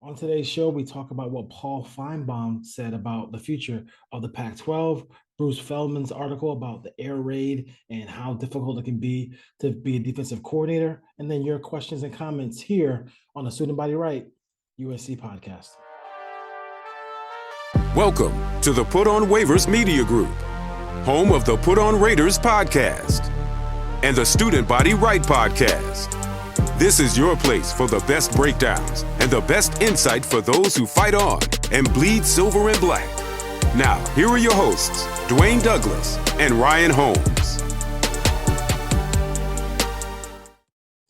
On today's show, we talk about what Paul Finebaum said about the future of the Pac 12, Bruce Feldman's article about the air raid and how difficult it can be to be a defensive coordinator, and then your questions and comments here on the Student Body Right USC podcast. Welcome to the Put on Waivers Media Group, home of the Put on Raiders podcast and the Student Body Right podcast. This is your place for the best breakdowns and the best insight for those who fight on and bleed silver and black. Now, here are your hosts, Dwayne Douglas and Ryan Holmes.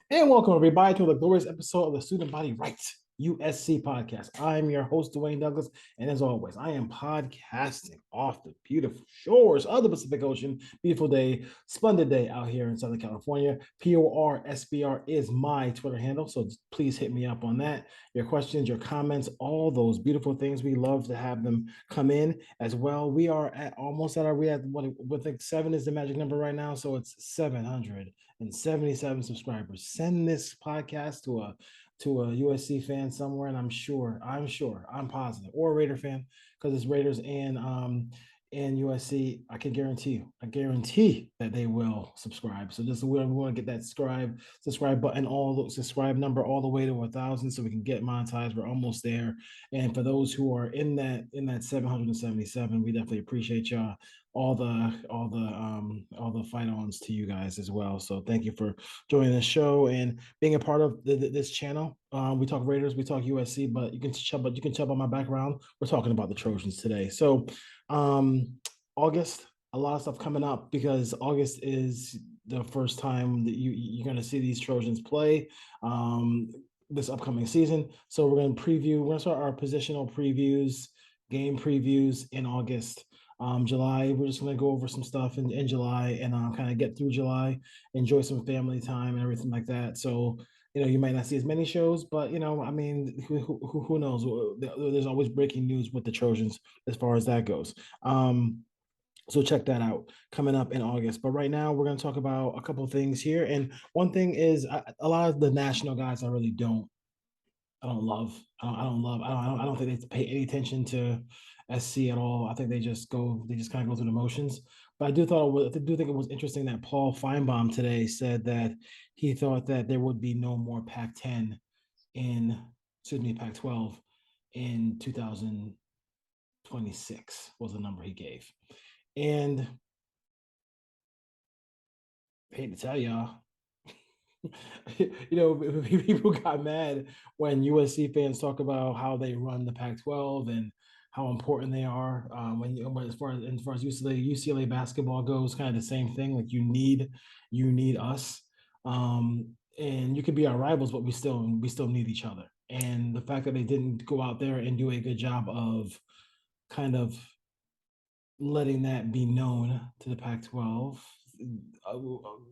And welcome, everybody, to the glorious episode of the Student Body Right USC podcast. I'm your host, Dwayne Douglas, and as always, I am podcasting off the beautiful shores of the Pacific Ocean. Beautiful day, splendid day out here in Southern California. PORSBR is my Twitter handle, so please hit me up on that. Your questions, your comments, all those beautiful things. We love to have them come in as well. We are at what I think 7 is the magic number right now, so it's 777 subscribers. Send this podcast to a USC fan somewhere, and I'm positive, or a Raider fan, because it's Raiders and USC. I guarantee that they will subscribe. So we want to get that subscribe button, subscribe number all the way to 1,000, so we can get monetized. We're almost there. And for those who are in that 777, we definitely appreciate y'all. All the fight-ons to you guys as well. So thank you for joining the show and being a part of this channel. We talk Raiders, we talk USC, but you can tell by my background, we're talking about the Trojans today. So August, a lot of stuff coming up, because August is the first time that you're going to see these Trojans play this upcoming season. So we're going to start our positional previews, game previews in August. July, we're just going to go over some stuff in July and kind of get through July, enjoy some family time and everything like that. So, you might not see as many shows, but, who knows? There's always breaking news with the Trojans as far as that goes. So check that out coming up in August. But right now, we're going to talk about a couple of things here. And one thing is a lot of the national guys I really don't love. I don't think they pay any attention to SC at all. I think they just kind of go through the motions. But I do think it was interesting that Paul Finebaum today said that he thought that there would be no more Pac-12 in 2026 was the number he gave. And I hate to tell y'all, people got mad when USC fans talk about how they run the Pac-12 and how important they are. As far as UCLA basketball goes, kind of the same thing. Like you need us, and you could be our rivals, but we still need each other. And the fact that they didn't go out there and do a good job of kind of letting that be known to the Pac-12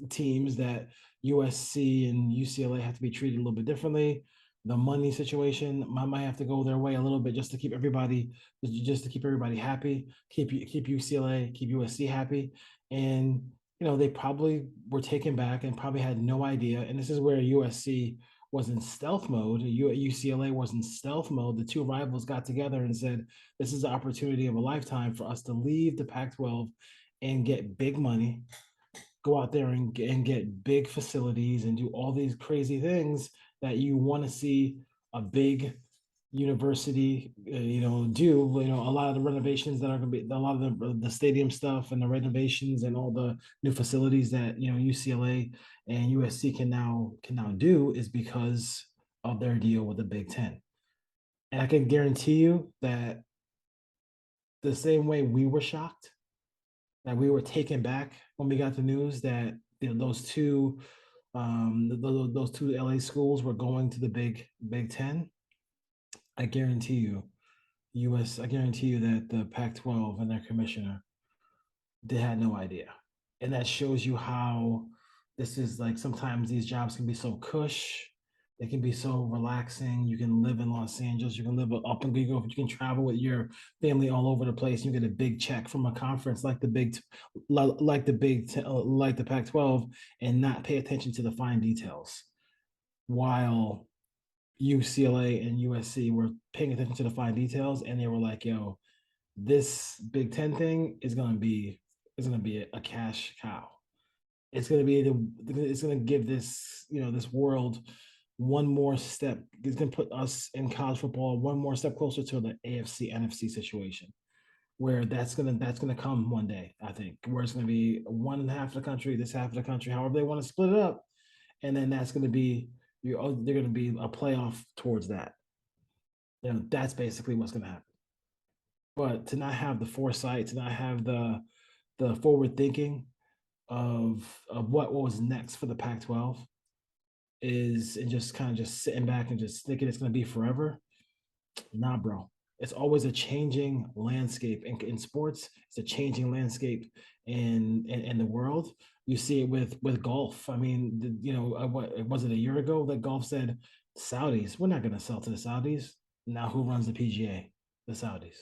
teams, that USC and UCLA have to be treated a little bit differently. The money situation might have to go their way a little bit just to keep everybody happy, keep UCLA, keep USC happy. And they probably were taken back and probably had no idea. And this is where USC was in stealth mode. UCLA was in stealth mode. The two rivals got together and said, this is the opportunity of a lifetime for us to leave the Pac-12 and get big money, go out there and get big facilities and do all these crazy things that you want to see a big university, do. A lot of the renovations that are going to be, a lot of the stadium stuff and the renovations and all the new facilities that UCLA and USC can now do is because of their deal with the Big Ten. And I can guarantee you that the same way we were shocked, that we were taken back when we got the news that those two LA schools were going to the Big Ten, I guarantee you that the Pac-12 and their commissioner, they had no idea. And that shows you how this is like, sometimes these jobs can be so cush. They can be so relaxing. You can live in Los Angeles. You can live up and go. You can travel with your family all over the place. You get a big check from a conference like the Pac-12, and not pay attention to the fine details. While UCLA and USC were paying attention to the fine details, and they were like, "Yo, this Big Ten thing is gonna be a cash cow. It's gonna give this world one more step. It's gonna put us in college football one more step closer to the AFC NFC situation, where that's gonna come one day. I think where it's gonna be one half of the country, this half of the country, however they want to split it up, and then that's gonna be they're gonna be a playoff towards that. That's basically what's gonna happen. But to not have the foresight, to not have the forward thinking of what was next for the Pac-12 is and just kind of just sitting back and just thinking it's going to be forever. Nah, bro. It's always a changing landscape in sports. It's a changing landscape in the world. You see it with golf. I mean, what was it a year ago that golf said Saudis? We're not going to sell to the Saudis. Now, who runs the PGA? The Saudis.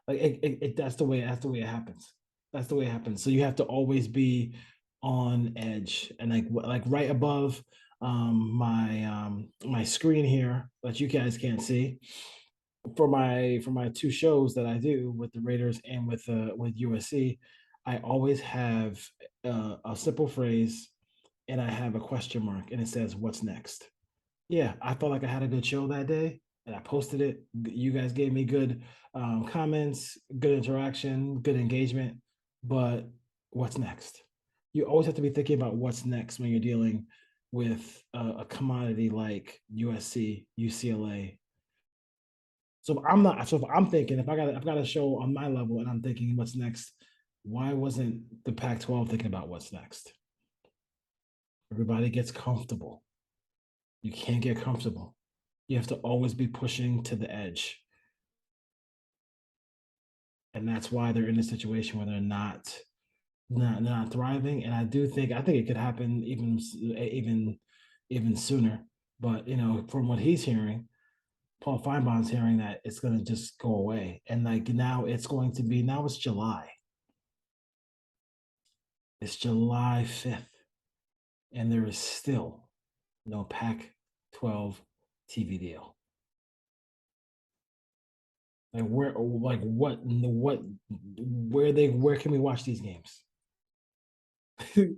Like that's the way it happens. That's the way it happens. So you have to always be on edge, and like right above my screen here that you guys can't see for my two shows that I do with the Raiders and with USC. I always have a simple phrase, and I have a question mark, and it says, "What's next?" Yeah, I felt like I had a good show that day, and I posted it. You guys gave me good comments, good interaction, good engagement. But what's next? You always have to be thinking about what's next when you're dealing with a commodity like USC, UCLA. So I'm not. So if I'm thinking, if I got a show on my level, and I'm thinking what's next, why wasn't the Pac-12 thinking about what's next? Everybody gets comfortable. You can't get comfortable. You have to always be pushing to the edge. And that's why they're in a situation where they're not thriving. And I think it could happen even sooner. But from what he's hearing, Paul Finebaum's hearing that it's going to just go away. And like now it's July. It's July 5th, and there is still no Pac-12 TV deal. Like where can we watch these games? What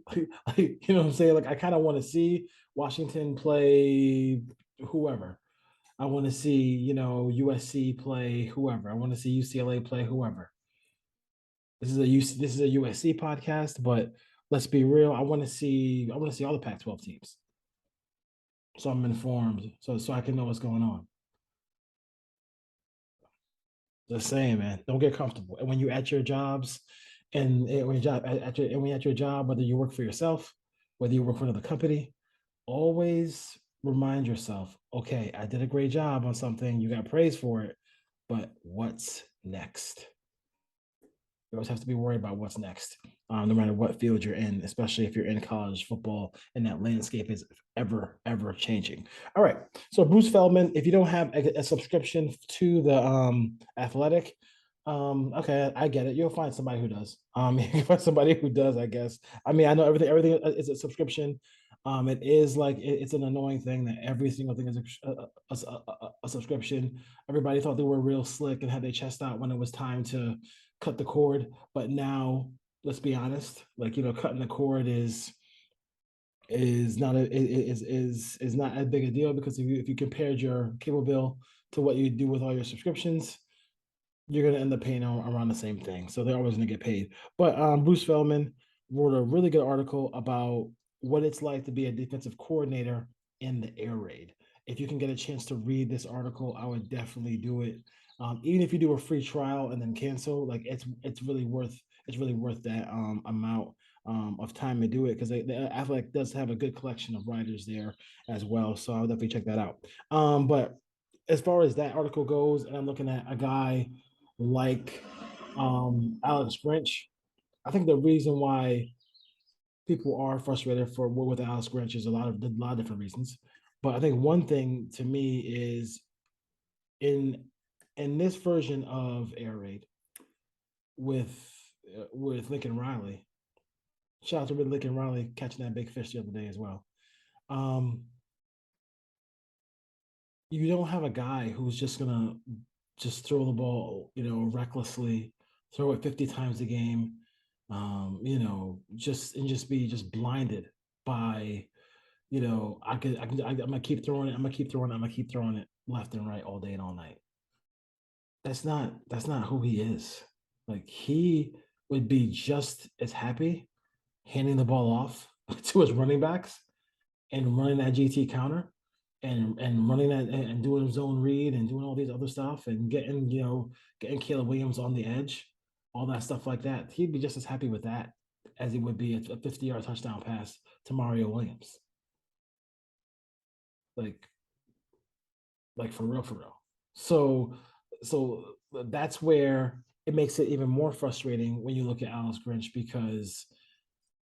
I'm saying? Like I kind of want to see Washington play whoever. I want to see, USC play whoever. I want to see UCLA play whoever. This is a USC podcast, but let's be real. I want to see all the Pac-12 teams. So I'm informed. So I can know what's going on. Just saying, man, don't get comfortable. And when you're at your jobs, and when your job and when you're at your job, whether you work for yourself, whether you work for another company, always remind yourself, okay, I did a great job on something, you got praise for it, but what's next? You always have to be worried about what's next, no matter what field you're in, especially if you're in college football and that landscape is ever changing. All right. So, Bruce Feldman, if you don't have a subscription to the Athletic, okay, I get it. You'll find somebody who does. You can find somebody who does, I guess. I mean, I know everything is a subscription. It is like it's an annoying thing that every single thing is a subscription. Everybody thought they were real slick and had their chest out when it was time to cut the cord. But now, let's be honest, like cutting the cord is not as big a deal, because if you compared your cable bill to what you do with all your subscriptions, you're going to end up paying around the same thing. So they're always going to get paid. But Bruce Feldman wrote a really good article about what it's like to be a defensive coordinator in the air raid. If you can get a chance to read this article, I would definitely do it. Even if you do a free trial and then cancel, like it's really worth that amount of time to do it, because the Athletic does have a good collection of writers there as well. So I'll definitely check that out. But as far as that article goes, and I'm looking at a guy like Alex Grinch, I think the reason why people are frustrated with Alex Grinch is a lot of different reasons. But I think one thing to me is in in this version of Air Raid with Lincoln Riley. Shout out to Lincoln Riley catching that big fish the other day as well. Um, you don't have a guy who's just gonna just throw the ball, recklessly, throw it 50 times a game, just be just blinded by, I'm gonna keep throwing it, I'm gonna keep throwing it, I'm gonna keep throwing it left and right all day and all night. That's not who he is. Like he would be just as happy handing the ball off to his running backs and running that GT counter and running that and doing zone read and doing all these other stuff and getting Caleb Williams on the edge, all that stuff like that. He'd be just as happy with that as he would be a 50-yard touchdown pass to Mario Williams. Like for real, for real. So that's where it makes it even more frustrating when you look at Alex Grinch because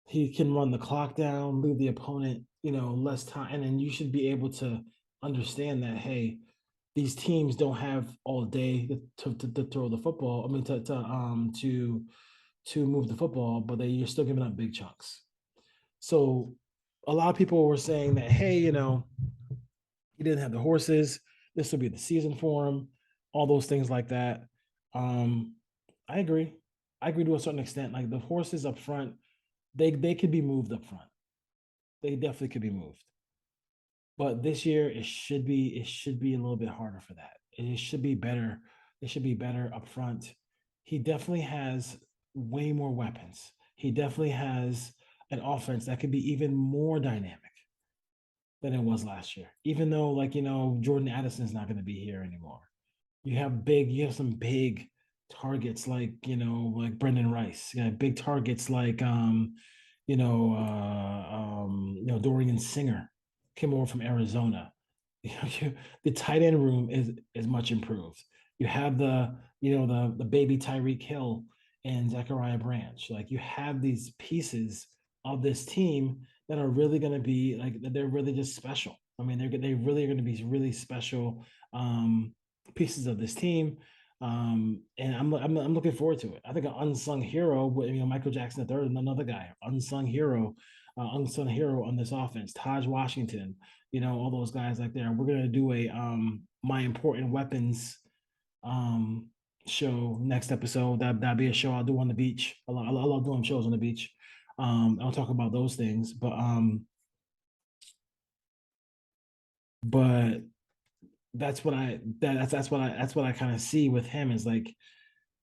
he can run the clock down, leave the opponent, less time, and then you should be able to understand that hey, these teams don't have all day to throw the football. I mean to move the football, but you're still giving up big chunks. So a lot of people were saying that hey, he didn't have the horses. This will be the season for him. All those things like that. Um, I agree. I agree to a certain extent. Like the horses up front, they could be moved up front. They definitely could be moved. But this year it should be a little bit harder for that. It should be better. It should be better up front. He definitely has way more weapons. He definitely has an offense that could be even more dynamic than it was last year. Even though, like, Jordan Addison is not going to be here anymore. You have some big targets like, like Brendan Rice. You got big targets like Dorian Singer came over from Arizona. The tight end room is much improved. You have the baby Tyreek Hill and Zachariah Branch. Like you have these pieces of this team that are really going to be like they're really just special. I mean, they really are going to be really special pieces of this team. And I'm looking forward to it. I think an unsung hero, Michael Jackson III, another guy, unsung hero on this offense. Taj Washington, all those guys like there. We're gonna do a my important weapons um show next episode. That'll be a show I'll do on the beach. I love doing shows on the beach. I'll talk about those things, but that's what I kind of see with him is like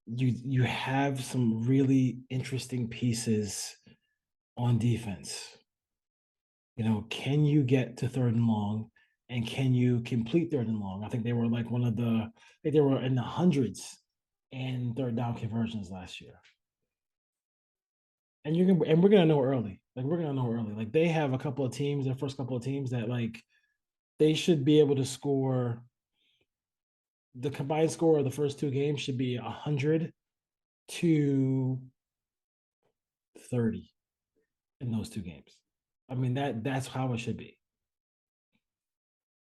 you have some really interesting pieces on defense. Can you get to third and long and can you complete third and long? I think they were like I think they were in the hundreds in third down conversions last year. And we're gonna know early. Like we're gonna know early. Like they have a couple of teams, their first couple of teams that like they should be able to score the combined score of the first two games should be 100 to 30 in those two games. I mean that's how it should be.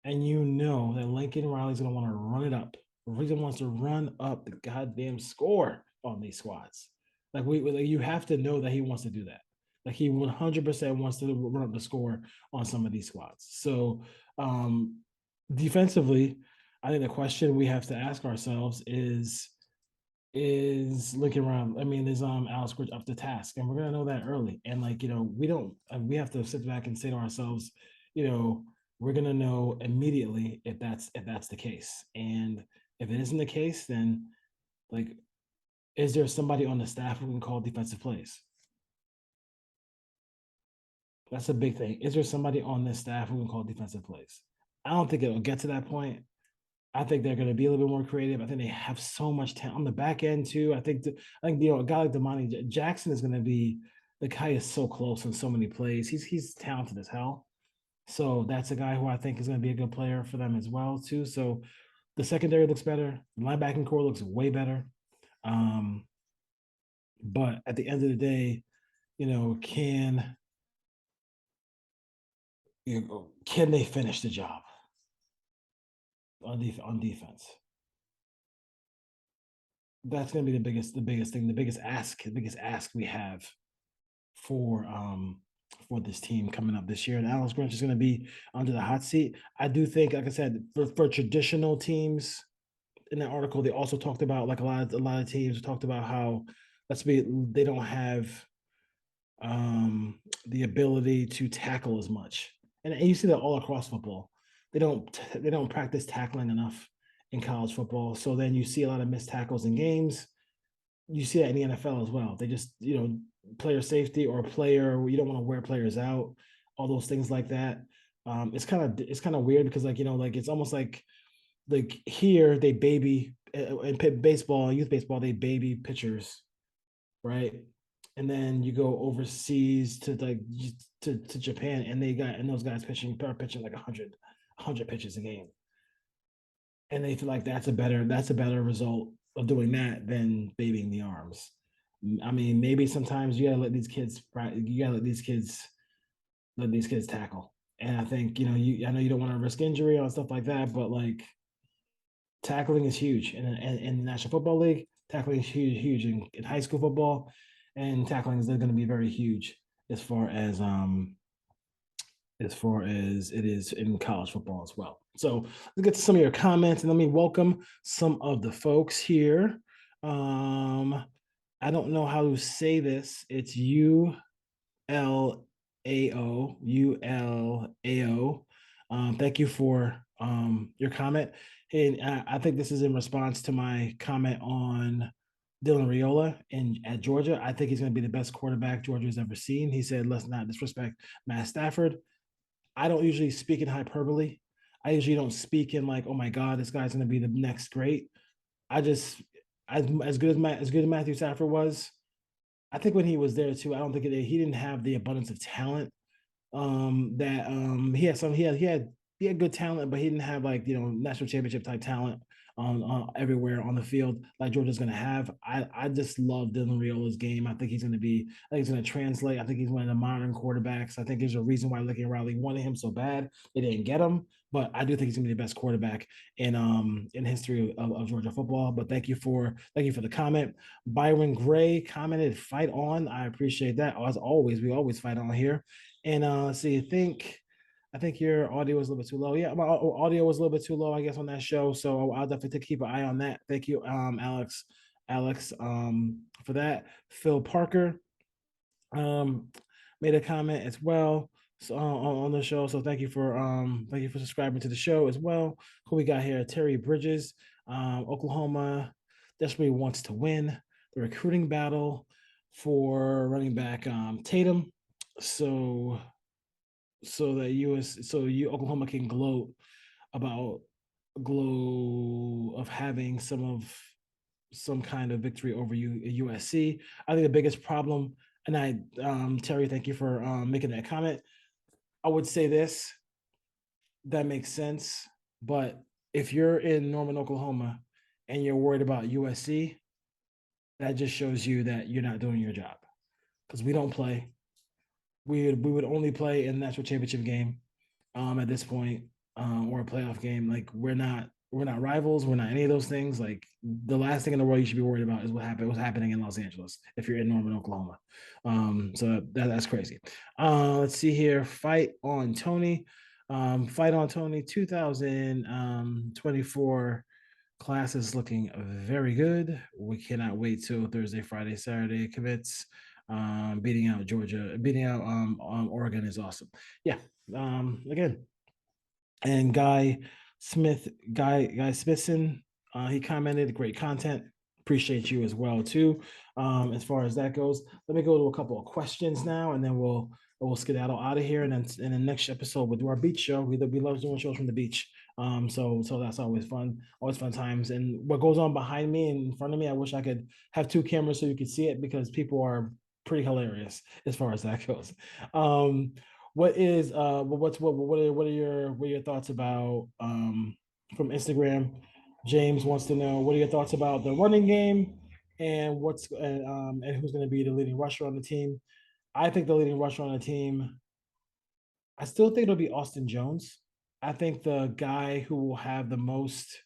And that Lincoln Riley's gonna want to run it up. Reason wants to run up the goddamn score on these squads. Like you have to know that he wants to do that. Like he 100% wants to run up the score on some of these squads. So defensively, I think the question we have to ask ourselves is Lincoln Riley. I mean, is Alex Grinch up to task? And we're gonna know that early. And like, we don't we have to sit back and say to ourselves, we're gonna know immediately if that's the case. And if it isn't the case, then like, is there somebody on the staff who can call defensive plays? That's a big thing. Is there somebody on this staff who can call defensive plays? I don't think it'll get to that point. I think they're going to be a little bit more creative. I think they have so much talent on the back end too. I think a guy like Damani Jackson is going to be the guy is so close in so many plays. He's talented as hell. So that's a guy who I think is going to be a good player for them as well too. So the secondary looks better. The linebacking core looks way better. Um, but at the end of the day, can can they finish the job on defense? That's going to be the biggest thing, the biggest ask we have for for this team coming up this year. And Alex Grinch is going to be under the hot seat. I do think, like I said, for traditional teams in that article, they also talked about like a lot of teams talked about how they don't have the ability to tackle as much. And you see that all across football. They don't practice tackling enough in college football. So then you see a lot of missed tackles in games. You see that in the NFL as well. They just, player safety or player, you don't want to wear players out, all those things like that. It's kind of weird because like it's almost like here they baby in baseball, youth baseball, they baby pitchers, right? And then you go overseas to to Japan, and those guys pitching like 100 pitches a game, and they feel like that's a better result of doing that than babying the arms. I mean, maybe sometimes you gotta let these kids tackle. And I think I know you don't want to risk injury or stuff like that, but like tackling is huge in the National Football League. Tackling is huge in high school football, and tackling is going to be very huge as far as it is in college football as well. So let's get to some of your comments and let me welcome some of the folks here. Um, I don't know how to say this. It's ULAO. Thank you for your comment. And I think this is in response to my comment on Dylan Raiola at Georgia. I think he's going to be the best quarterback Georgia's ever seen. He said, let's not disrespect Matt Stafford. I don't usually speak in hyperbole. I usually don't speak in like, oh my God, this guy's going to be the next great. I just, as good as Matthew Stafford was, I think when he was there too, I don't think he didn't have the abundance of talent that he had good talent, but he didn't have like national championship type talent on everywhere on the field like Georgia's going to have. I just love Dylan Raiola's game. I think he's going to translate. I think he's one of the modern quarterbacks. I think there's a reason why Lincoln Riley wanted him so bad. They didn't get him, but I do think he's going to be the best quarterback in history of Georgia football. But thank you for the comment. Byron Gray commented, "Fight on." I appreciate that. As always, we always fight on here. And see, I think your audio was a little bit too low. Yeah, my audio was a little bit too low, I guess, on that show. So I'll definitely keep an eye on that. Thank you, Alex, for that. Phil Parker um made a comment as well, so on the show. So thank you for subscribing to the show as well. Who we got here? Terry Bridges, Oklahoma desperately wants to win the recruiting battle for running back Tatum. So Oklahoma can about glow of having some kind of victory over USC. I think the biggest problem, and Terry, thank you for making that comment. I would say this, that makes sense, but if you're in Norman, Oklahoma, and you're worried about USC, that just shows you that you're not doing your job, because we don't play. We would only play in the national championship game at this point, or a playoff game. Like we're not rivals. We're not any of those things. Like the last thing in the world you should be worried about is what's happening in Los Angeles if you're in Norman, Oklahoma. So that's crazy. Let's see here. Fight on Tony. Fight on Tony 2024 class is looking very good. We cannot wait till Thursday, Friday, Saturday commits. Beating out Georgia, beating out Oregon is awesome. Yeah. Again, and Guy Smithson, he commented, great content. Appreciate you as well too. As far as that goes, let me go to a couple of questions now, and then we'll skedaddle out of here. And then in the next episode, we'll do our beach show. We love doing shows from the beach. So that's always fun times. And what goes on behind me and in front of me, I wish I could have two cameras so you could see it, because people are pretty hilarious as far as that goes. What are your thoughts about from Instagram? James wants to know, what are your thoughts about the running game and and who's going to be the leading rusher on the team? I think the leading rusher on the team, I still think it'll be Austin Jones. I think the guy who will have the most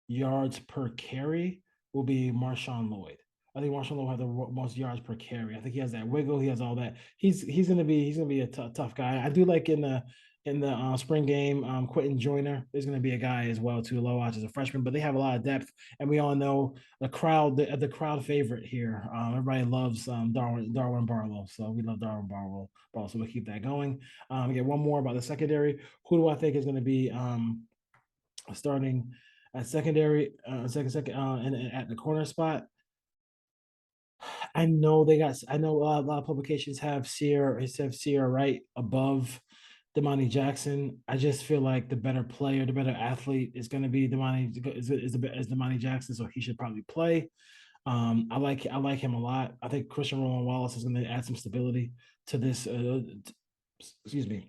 yards per carry will be Marshawn Lloyd. I think Marshall will have the most yards per carry. I think he has that wiggle. He has all that. He's gonna be a tough guy. I do like in the spring game. Quentin Joyner is going to be a guy as well too. Low odds as a freshman, but they have a lot of depth, and we all know the crowd favorite here. Everybody loves Darwin Barlow, so we love Darwin Barlow. So we'll keep that going. Get one more about the secondary. Who do I think is going to be starting at secondary, and at the corner spot? I know they got. I know a lot of publications have Sierra right above Damani Jackson. I just feel like the better player, the better athlete is going to be Damani Jackson, so he should probably play. I like him a lot. I think Christian Roland Wallace is going to add some stability to this. Excuse me,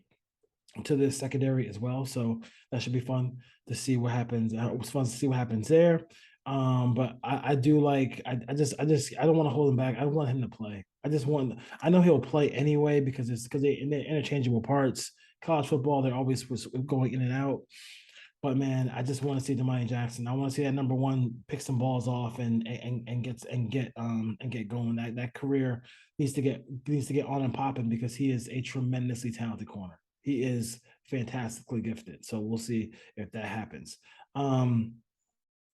to this secondary as well. So that should be fun to see what happens. It was fun to see what happens there. But I do like I don't want to hold him back. I want him to play. I know he'll play anyway because they're interchangeable parts. College football, they're always was going in and out. But man, I just want to see Demani Jackson. I want to see that number one pick some balls off and get going. That career needs to get on and popping because he is a tremendously talented corner. He is fantastically gifted. So we'll see if that happens. Am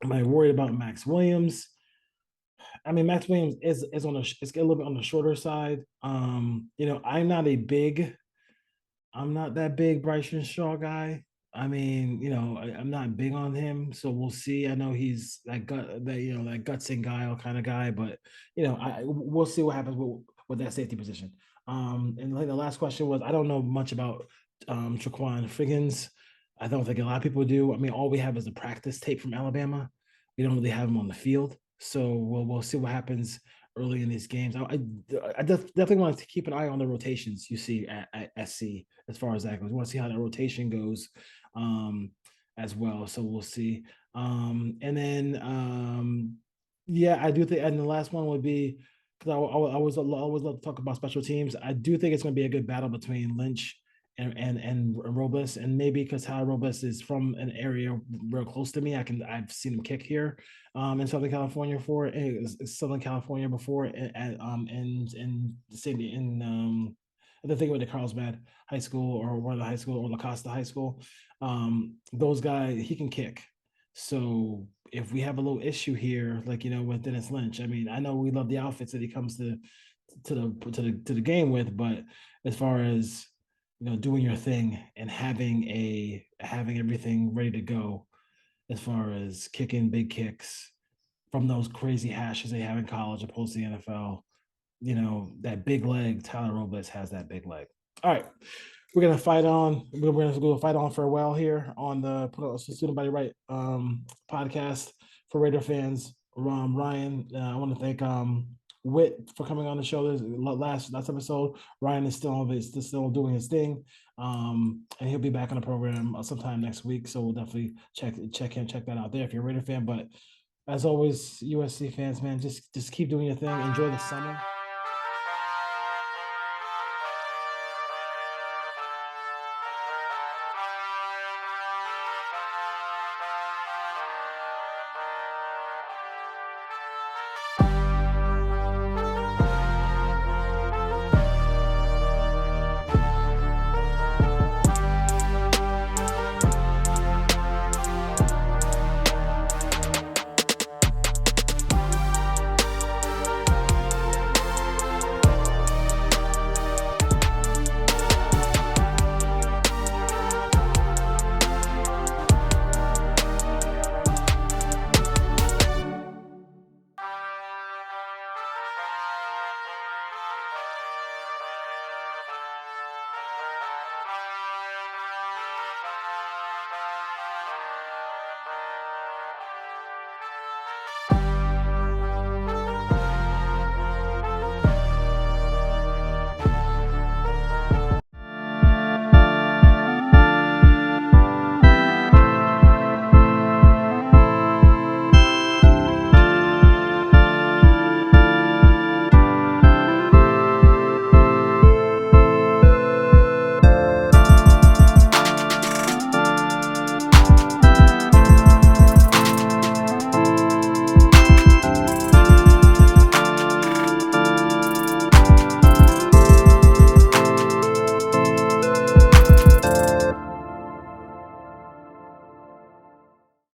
I worried about Max Williams? I mean, Max Williams is it's a little bit on the shorter side. I'm not that big Bryson Shaw guy. I mean, I'm not big on him, so we'll see. I know he's that guts and guile kind of guy, but we'll see what happens with that safety position. And like the last question was, I don't know much about Traquan Figgins. I don't think a lot of people do. I mean, all we have is the practice tape from Alabama. We don't really have him on the field, so we'll see what happens early in these games. I definitely want to keep an eye on the rotations you see at SC as far as that goes. We want to see how that rotation goes as well. So we'll see. And then, yeah, I do think, and the last one would be because I always love to talk about special teams. I do think it's going to be a good battle between Lynch and Robles, and maybe because how Robles is from an area real close to me, I've seen him kick here in Southern California before, and same the thing with the Carlsbad High School or one of the high school or La Costa High School, those guys he can kick. So if we have a little issue here, like with Dennis Lynch, I mean, I know we love the outfits that he comes to the game with, but as far as doing your thing and having everything ready to go as far as kicking big kicks from those crazy hashes they have in college opposed to the NFL. That big leg, Tyler Robles has that big leg. All right. We're gonna fight on. We're gonna go fight on for a while here on the Student Body Right podcast for Raider fans. Ryan, I want to thank Whit for coming on the show. This last episode, Ryan is still doing his thing, and he'll be back on the program sometime next week. So we'll definitely check that out there if you're a Raider fan. But as always, USC fans, man, just keep doing your thing. Enjoy the summer.